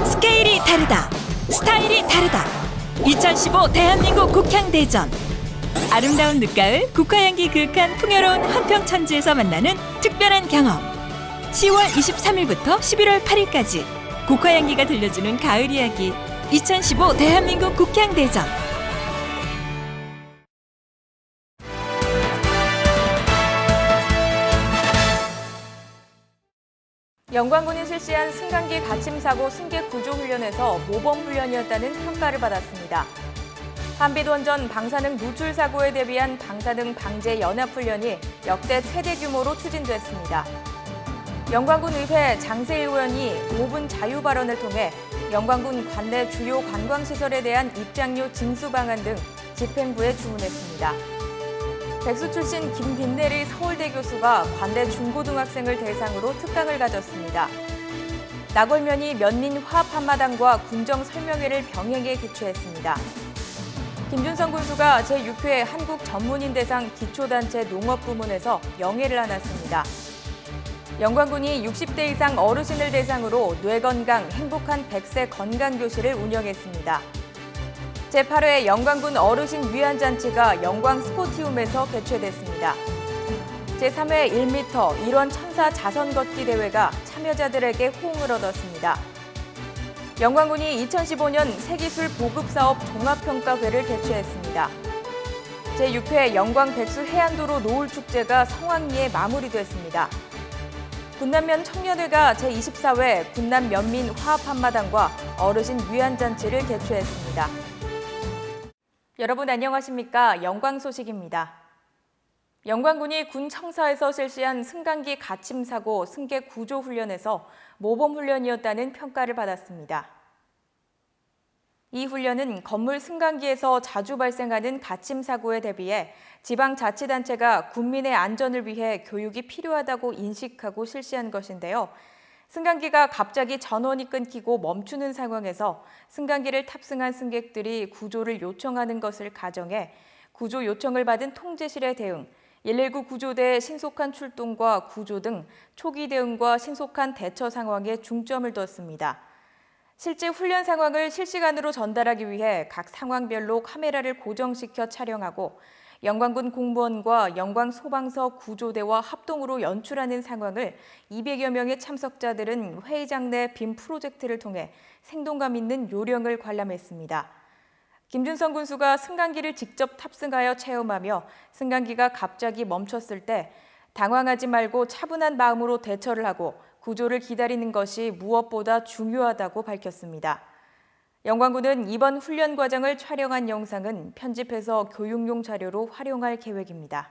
스케일이 다르다. 스타일이 다르다. 2015 대한민국 국향대전. 아름다운 늦가을, 국화향기 그윽한 풍요로운 한평천지에서 만나는 특별한 경험. 10월 23일부터 11월 8일까지 국화향기가 들려주는 가을 이야기. 2015 대한민국 국향대전. 영광군이 실시한 승강기 닫힘사고 승객 구조 훈련에서 모범 훈련이었다는 평가를 받았습니다. 한빛원전 방사능 누출 사고에 대비한 방사능 방제 연합훈련이 역대 최대 규모로 추진됐습니다. 영광군 의회 장세일 의원이 5분 자유 발언을 통해 영광군 관내 주요 관광시설에 대한 입장료 징수 방안 등 집행부에 주문했습니다. 백수 출신 김빈내리 서울대 교수가 관내 중고등학생을 대상으로 특강을 가졌습니다. 나골면이 면민화합한마당과 군정설명회를 병행해 개최했습니다. 김준성 군수가 제6회 한국전문인대상 기초단체 농업부문에서 영예를 안았습니다. 영광군이 60대 이상 어르신을 대상으로 뇌건강 행복한 100세 건강교실을 운영했습니다. 제8회 영광군 어르신 위안잔치가 영광 스포티움에서 개최됐습니다. 제3회 1m 일원 천사 자선 걷기 대회가 참여자들에게 호응을 얻었습니다. 영광군이 2015년 새기술 보급사업 종합평가회를 개최했습니다. 제6회 영광 백수 해안도로 노을축제가 성황리에 마무리됐습니다. 군남면 청년회가 제24회 군남 면민 화합한마당과 어르신 위안잔치를 개최했습니다. 여러분 안녕하십니까? 영광 소식입니다. 영광군이 군 청사에서 실시한 승강기 갇힘사고 승객 구조 훈련에서 모범 훈련이었다는 평가를 받았습니다. 이 훈련은 건물 승강기에서 자주 발생하는 갇힘사고에 대비해 지방자치단체가 군민의 안전을 위해 교육이 필요하다고 인식하고 실시한 것인데요. 승강기가 갑자기 전원이 끊기고 멈추는 상황에서 승강기를 탑승한 승객들이 구조를 요청하는 것을 가정해 구조 요청을 받은 통제실의 대응, 119 구조대의 신속한 출동과 구조 등 초기 대응과 신속한 대처 상황에 중점을 뒀습니다. 실제 훈련 상황을 실시간으로 전달하기 위해 각 상황별로 카메라를 고정시켜 촬영하고 영광군 공무원과 영광소방서 구조대와 합동으로 연출하는 상황을 200여 명의 참석자들은 회의장 내 빔 프로젝트를 통해 생동감 있는 요령을 관람했습니다. 김준성 군수가 승강기를 직접 탑승하여 체험하며 승강기가 갑자기 멈췄을 때 당황하지 말고 차분한 마음으로 대처를 하고 구조를 기다리는 것이 무엇보다 중요하다고 밝혔습니다. 영광군은 이번 훈련 과정을 촬영한 영상은 편집해서 교육용 자료로 활용할 계획입니다.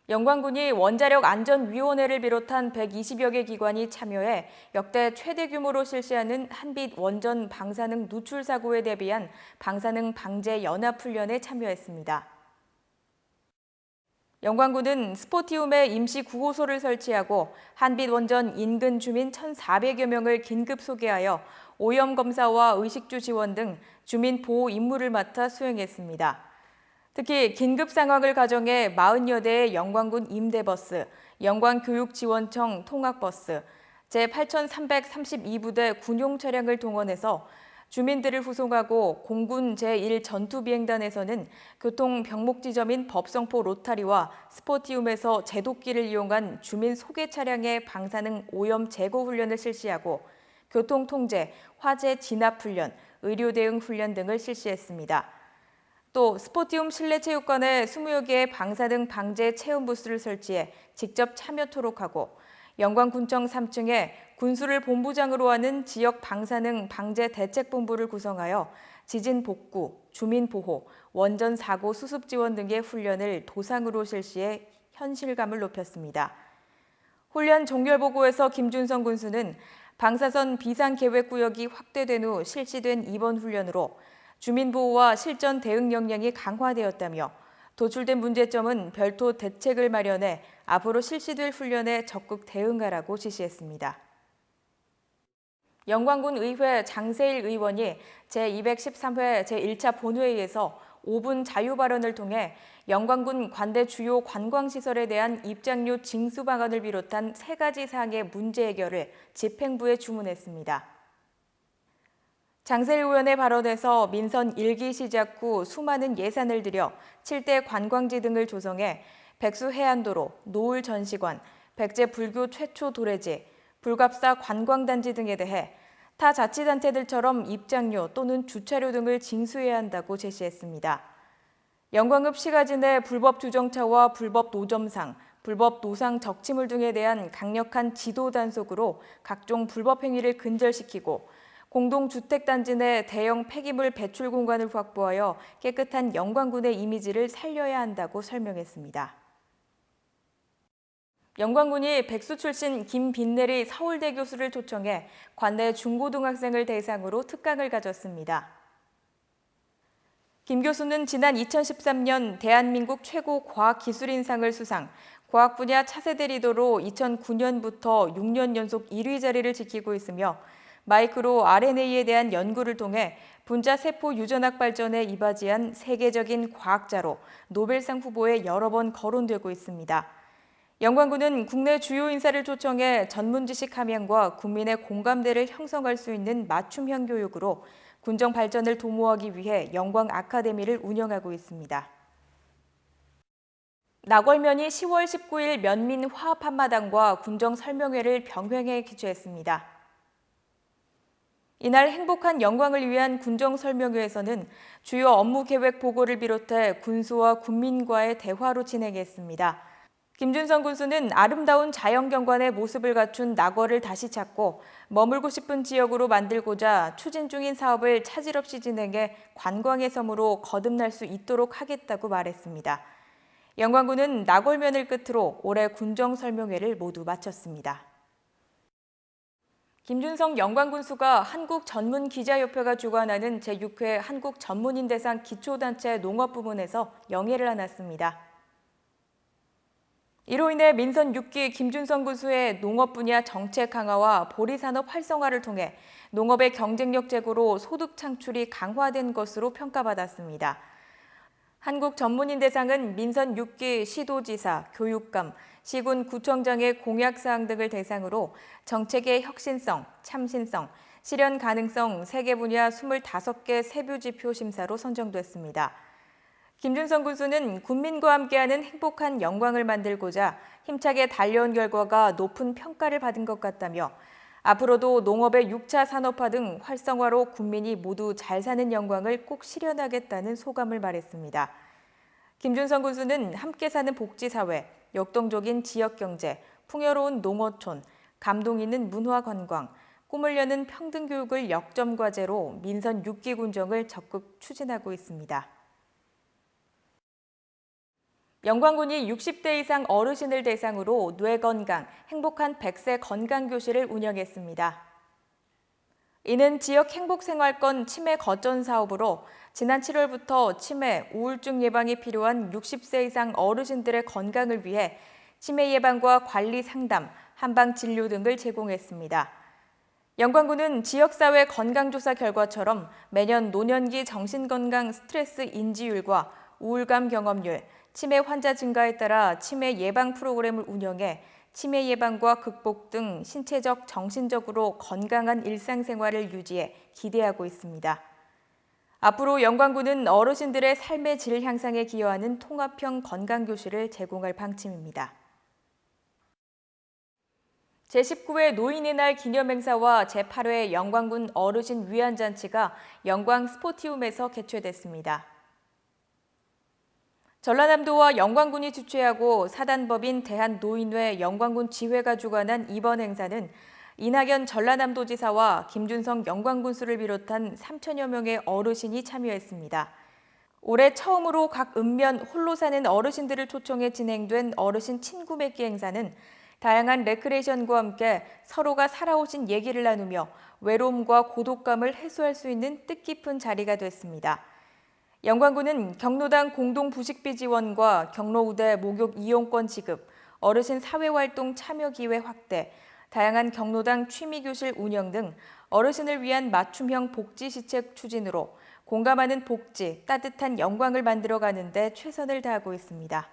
영광군이 원자력안전위원회를 비롯한 120여 개 기관이 참여해 역대 최대 규모로 실시하는 한빛 원전 방사능 누출 사고에 대비한 방사능 방제 연합훈련에 참여했습니다. 영광군은 스포티움에 임시 구호소를 설치하고 한빛 원전 인근 주민 1,400여 명을 긴급 소개하여 오염 검사와 의식주 지원 등 주민 보호 임무를 맡아 수행했습니다. 특히 긴급 상황을 가정해 40여 대의 영광군 임대버스, 영광교육지원청 통학버스, 제8332부대 군용 차량을 동원해서 주민들을 후송하고 공군 제1전투비행단에서는 교통 병목 지점인 법성포 로타리와 스포티움에서 제도길을 이용한 주민 소개 차량의 방사능 오염 제거 훈련을 실시하고 교통 통제, 화재 진압 훈련, 의료 대응 훈련 등을 실시했습니다. 또 스포티움 실내체육관에 20여 개의 방사능 방제 체험 부스를 설치해 직접 참여토록 하고 영광군청 3층에 군수를 본부장으로 하는 지역 방사능 방제 대책본부를 구성하여 지진 복구, 주민 보호, 원전 사고 수습 지원 등의 훈련을 도상으로 실시해 현실감을 높였습니다. 훈련 종결 보고에서 김준성 군수는 방사선 비상계획구역이 확대된 후 실시된 이번 훈련으로 주민보호와 실전 대응 역량이 강화되었다며 도출된 문제점은 별도 대책을 마련해 앞으로 실시될 훈련에 적극 대응하라고 지시했습니다. 영광군 의회 장세일 의원이 제213회 제1차 본회의에서 5분 자유 발언을 통해 영광군 관내 주요 관광시설에 대한 입장료 징수 방안을 비롯한 3가지 사항의 문제 해결을 집행부에 주문했습니다. 장세일 의원의 발언에서 민선 1기 시작 후 수많은 예산을 들여 7대 관광지 등을 조성해 백수해안도로, 노을전시관, 백제불교 최초 도래지, 불갑사 관광단지 등에 대해 타 자치단체들처럼 입장료 또는 주차료 등을 징수해야 한다고 제시했습니다. 영광읍 시가지 내 불법 주정차와 불법 노점상, 불법 노상 적치물 등에 대한 강력한 지도 단속으로 각종 불법 행위를 근절시키고 공동주택단지 내 대형 폐기물 배출 공간을 확보하여 깨끗한 영광군의 이미지를 살려야 한다고 설명했습니다. 영광군이 백수 출신 김빈내리 서울대 교수를 초청해 관내 중고등학생을 대상으로 특강을 가졌습니다. 김 교수는 지난 2013년 대한민국 최고 과학기술인상을 수상, 과학 분야 차세대 리더로 2009년부터 6년 연속 1위 자리를 지키고 있으며 마이크로 RNA에 대한 연구를 통해 분자 세포 유전학 발전에 이바지한 세계적인 과학자로 노벨상 후보에 여러 번 거론되고 있습니다. 영광군은 국내 주요 인사를 초청해 전문 지식 함양과 국민의 공감대를 형성할 수 있는 맞춤형 교육으로 군정 발전을 도모하기 위해 영광 아카데미를 운영하고 있습니다. 나궐면이 10월 19일 면민 화합 한마당과 군정 설명회를 병행해 개최했습니다. 이날 행복한 영광을 위한 군정 설명회에서는 주요 업무 계획 보고를 비롯해 군수와 군민과의 대화로 진행했습니다. 김준성 군수는 아름다운 자연경관의 모습을 갖춘 낙원을 다시 찾고 머물고 싶은 지역으로 만들고자 추진 중인 사업을 차질 없이 진행해 관광의 섬으로 거듭날 수 있도록 하겠다고 말했습니다. 영광군은 낙월면을 끝으로 올해 군정 설명회를 모두 마쳤습니다. 김준성 영광군수가 한국전문기자협회가 주관하는 제6회 한국전문인대상 기초단체 농업부문에서 영예를 안았습니다. 이로 인해 민선 6기 김준성 군수의 농업 분야 정책 강화와 보리산업 활성화를 통해 농업의 경쟁력 제고로 소득 창출이 강화된 것으로 평가받았습니다. 한국전문인대상은 민선 6기 시도지사, 교육감, 시군 구청장의 공약사항 등을 대상으로 정책의 혁신성, 참신성, 실현 가능성 3개 분야 25개 세부지표 심사로 선정됐습니다. 김준성 군수는 군민과 함께하는 행복한 영광을 만들고자 힘차게 달려온 결과가 높은 평가를 받은 것 같다며 앞으로도 농업의 6차 산업화 등 활성화로 국민이 모두 잘 사는 영광을 꼭 실현하겠다는 소감을 말했습니다. 김준성 군수는 함께 사는 복지사회, 역동적인 지역경제, 풍요로운 농어촌, 감동 있는 문화관광, 꿈을 여는 평등교육을 역점과제로 민선 6기 군정을 적극 추진하고 있습니다. 영광군이 60대 이상 어르신을 대상으로 뇌건강, 행복한 100세 건강교실을 운영했습니다. 이는 지역 행복생활권 치매 거점 사업으로 지난 7월부터 치매, 우울증 예방이 필요한 60세 이상 어르신들의 건강을 위해 치매 예방과 관리 상담, 한방 진료 등을 제공했습니다. 영광군은 지역사회 건강조사 결과처럼 매년 노년기 정신건강 스트레스 인지율과 우울감 경험률, 치매 환자 증가에 따라 치매 예방 프로그램을 운영해 치매 예방과 극복 등 신체적, 정신적으로 건강한 일상생활을 유지해 기대하고 있습니다. 앞으로 영광군은 어르신들의 삶의 질 향상에 기여하는 통합형 건강교실을 제공할 방침입니다. 제19회 노인의 날 기념행사와 제8회 영광군 어르신 위안잔치가 영광 스포티움에서 개최됐습니다. 전라남도와 영광군이 주최하고 사단법인 대한노인회 영광군 지회가 주관한 이번 행사는 이낙연 전라남도지사와 김준성 영광군수를 비롯한 3천여 명의 어르신이 참여했습니다. 올해 처음으로 각 읍면 홀로 사는 어르신들을 초청해 진행된 어르신 친구 맺기 행사는 다양한 레크레이션과 함께 서로가 살아오신 얘기를 나누며 외로움과 고독감을 해소할 수 있는 뜻깊은 자리가 됐습니다. 영광군은 경로당 공동부식비 지원과 경로우대 목욕 이용권 지급, 어르신 사회활동 참여 기회 확대, 다양한 경로당 취미교실 운영 등 어르신을 위한 맞춤형 복지 시책 추진으로 공감하는 복지, 따뜻한 영광을 만들어가는 데 최선을 다하고 있습니다.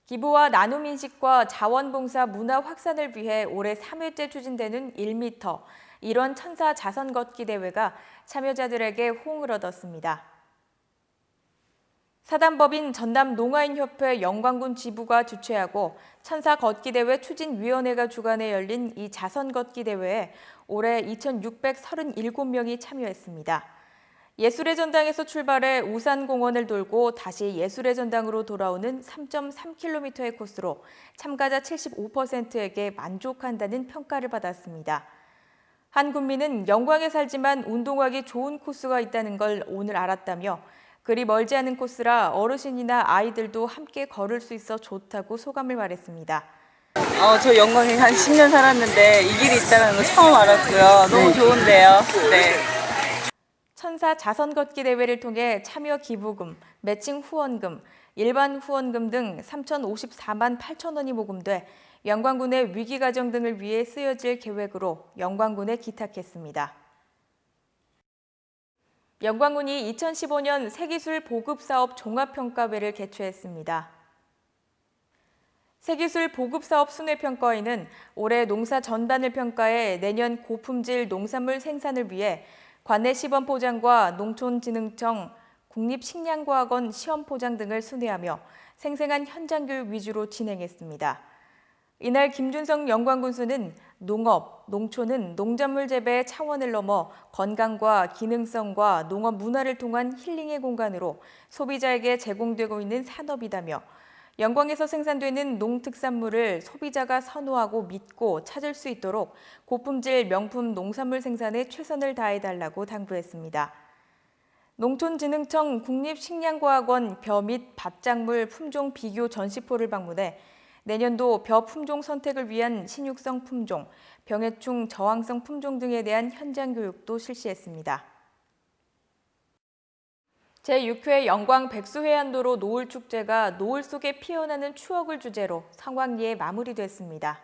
기부와 나눔 인식과 자원봉사 문화 확산을 위해 올해 3회째 추진되는 1m 일원 천사 자선 걷기 대회가 참여자들에게 호응을 얻었습니다. 사단법인 전남농아인협회 영광군 지부가 주최하고 천사 걷기 대회 추진위원회가 주관해 열린 이 자선 걷기 대회에 올해 2,637명이 참여했습니다. 예술의 전당에서 출발해 우산공원을 돌고 다시 예술의 전당으로 돌아오는 3.3km의 코스로 참가자 75%에게 만족한다는 평가를 받았습니다. 한 군민은 영광에 살지만 운동하기 좋은 코스가 있다는 걸 오늘 알았다며 그리 멀지 않은 코스라 어르신이나 아이들도 함께 걸을 수 있어 좋다고 소감을 말했습니다. 저 영광에 한 10년 살았는데 이 길이 있다는 거 처음 알았고요. 너무 좋은데요. 네. 천사 자선 걷기 대회를 통해 참여 기부금, 매칭 후원금, 일반 후원금 등 3,054만 8천 원이 모금돼 영광군의 위기 가정 등을 위해 쓰여질 계획으로 영광군에 기탁했습니다. 영광군이 2015년 새기술 보급사업 종합평가회를 개최했습니다. 새기술 보급사업 순회평가회는 올해 농사 전반을 평가해 내년 고품질 농산물 생산을 위해 관내 시범포장과 농촌진흥청, 국립식량과학원 시험포장 등을 순회하며 생생한 현장교육 위주로 진행했습니다. 이날 김준성 영광군수는 농업, 농촌은 농작물 재배의 차원을 넘어 건강과 기능성과 농업 문화를 통한 힐링의 공간으로 소비자에게 제공되고 있는 산업이다며 영광에서 생산되는 농특산물을 소비자가 선호하고 믿고 찾을 수 있도록 고품질 명품 농산물 생산에 최선을 다해달라고 당부했습니다. 농촌진흥청 국립식량과학원 벼 및 밥작물 품종 비교 전시포를 방문해 내년도 벼 품종 선택을 위한 신육성 품종, 병해충 저항성 품종 등에 대한 현장 교육도 실시했습니다. 제6회 영광 백수해안도로 노을축제가 노을 속에 피어나는 추억을 주제로 성황리에 마무리됐습니다.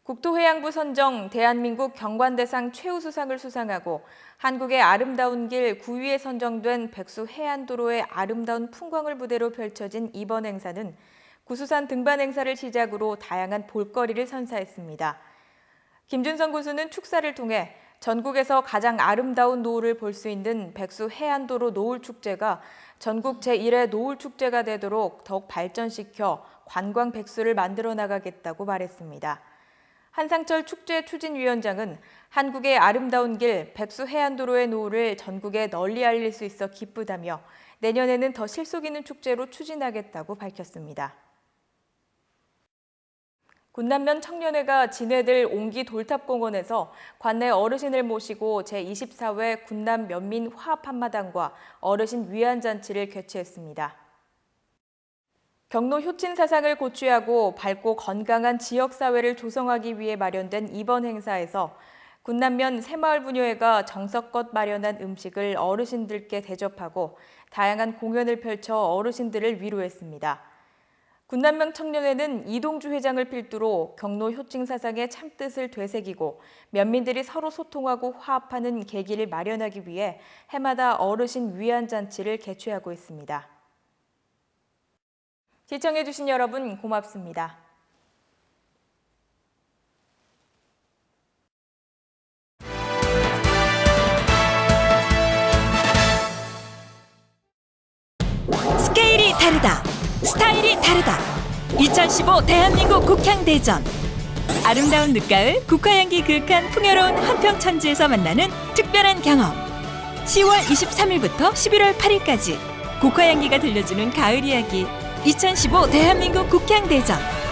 국토해양부 선정 대한민국 경관대상 최우수상을 수상하고 한국의 아름다운 길 9위에 선정된 백수해안도로의 아름다운 풍광을 무대로 펼쳐진 이번 행사는 구수산 등반 행사를 시작으로 다양한 볼거리를 선사했습니다. 김준성 군수는 축사를 통해 전국에서 가장 아름다운 노을을 볼 수 있는 백수해안도로 노을축제가 전국 제1회 노을축제가 되도록 더욱 발전시켜 관광 백수를 만들어 나가겠다고 말했습니다. 한상철 축제 추진위원장은 한국의 아름다운 길 백수해안도로의 노을을 전국에 널리 알릴 수 있어 기쁘다며 내년에는 더 실속 있는 축제로 추진하겠다고 밝혔습니다. 군남면 청년회가 진해들 옹기 돌탑공원에서 관내 어르신을 모시고 제24회 군남 면민 화합 한마당과 어르신 위안잔치를 개최했습니다. 경로 효친 사상을 고취하고 밝고 건강한 지역사회를 조성하기 위해 마련된 이번 행사에서 군남면 새마을부녀회가 정성껏 마련한 음식을 어르신들께 대접하고 다양한 공연을 펼쳐 어르신들을 위로했습니다. 군남면 청년회는 이동주 회장을 필두로 경로 효칭 사상의 참뜻을 되새기고 면민들이 서로 소통하고 화합하는 계기를 마련하기 위해 해마다 어르신 위안잔치를 개최하고 있습니다. 시청해주신 여러분 고맙습니다. 스케일이 다르다. 스타일이 다르다. 2015 대한민국 국향대전. 아름다운 늦가을, 국화향기 그윽한 풍요로운 한평천지에서 만나는 특별한 경험. 10월 23일부터 11월 8일까지 국화향기가 들려주는 가을 이야기. 2015 대한민국 국향대전.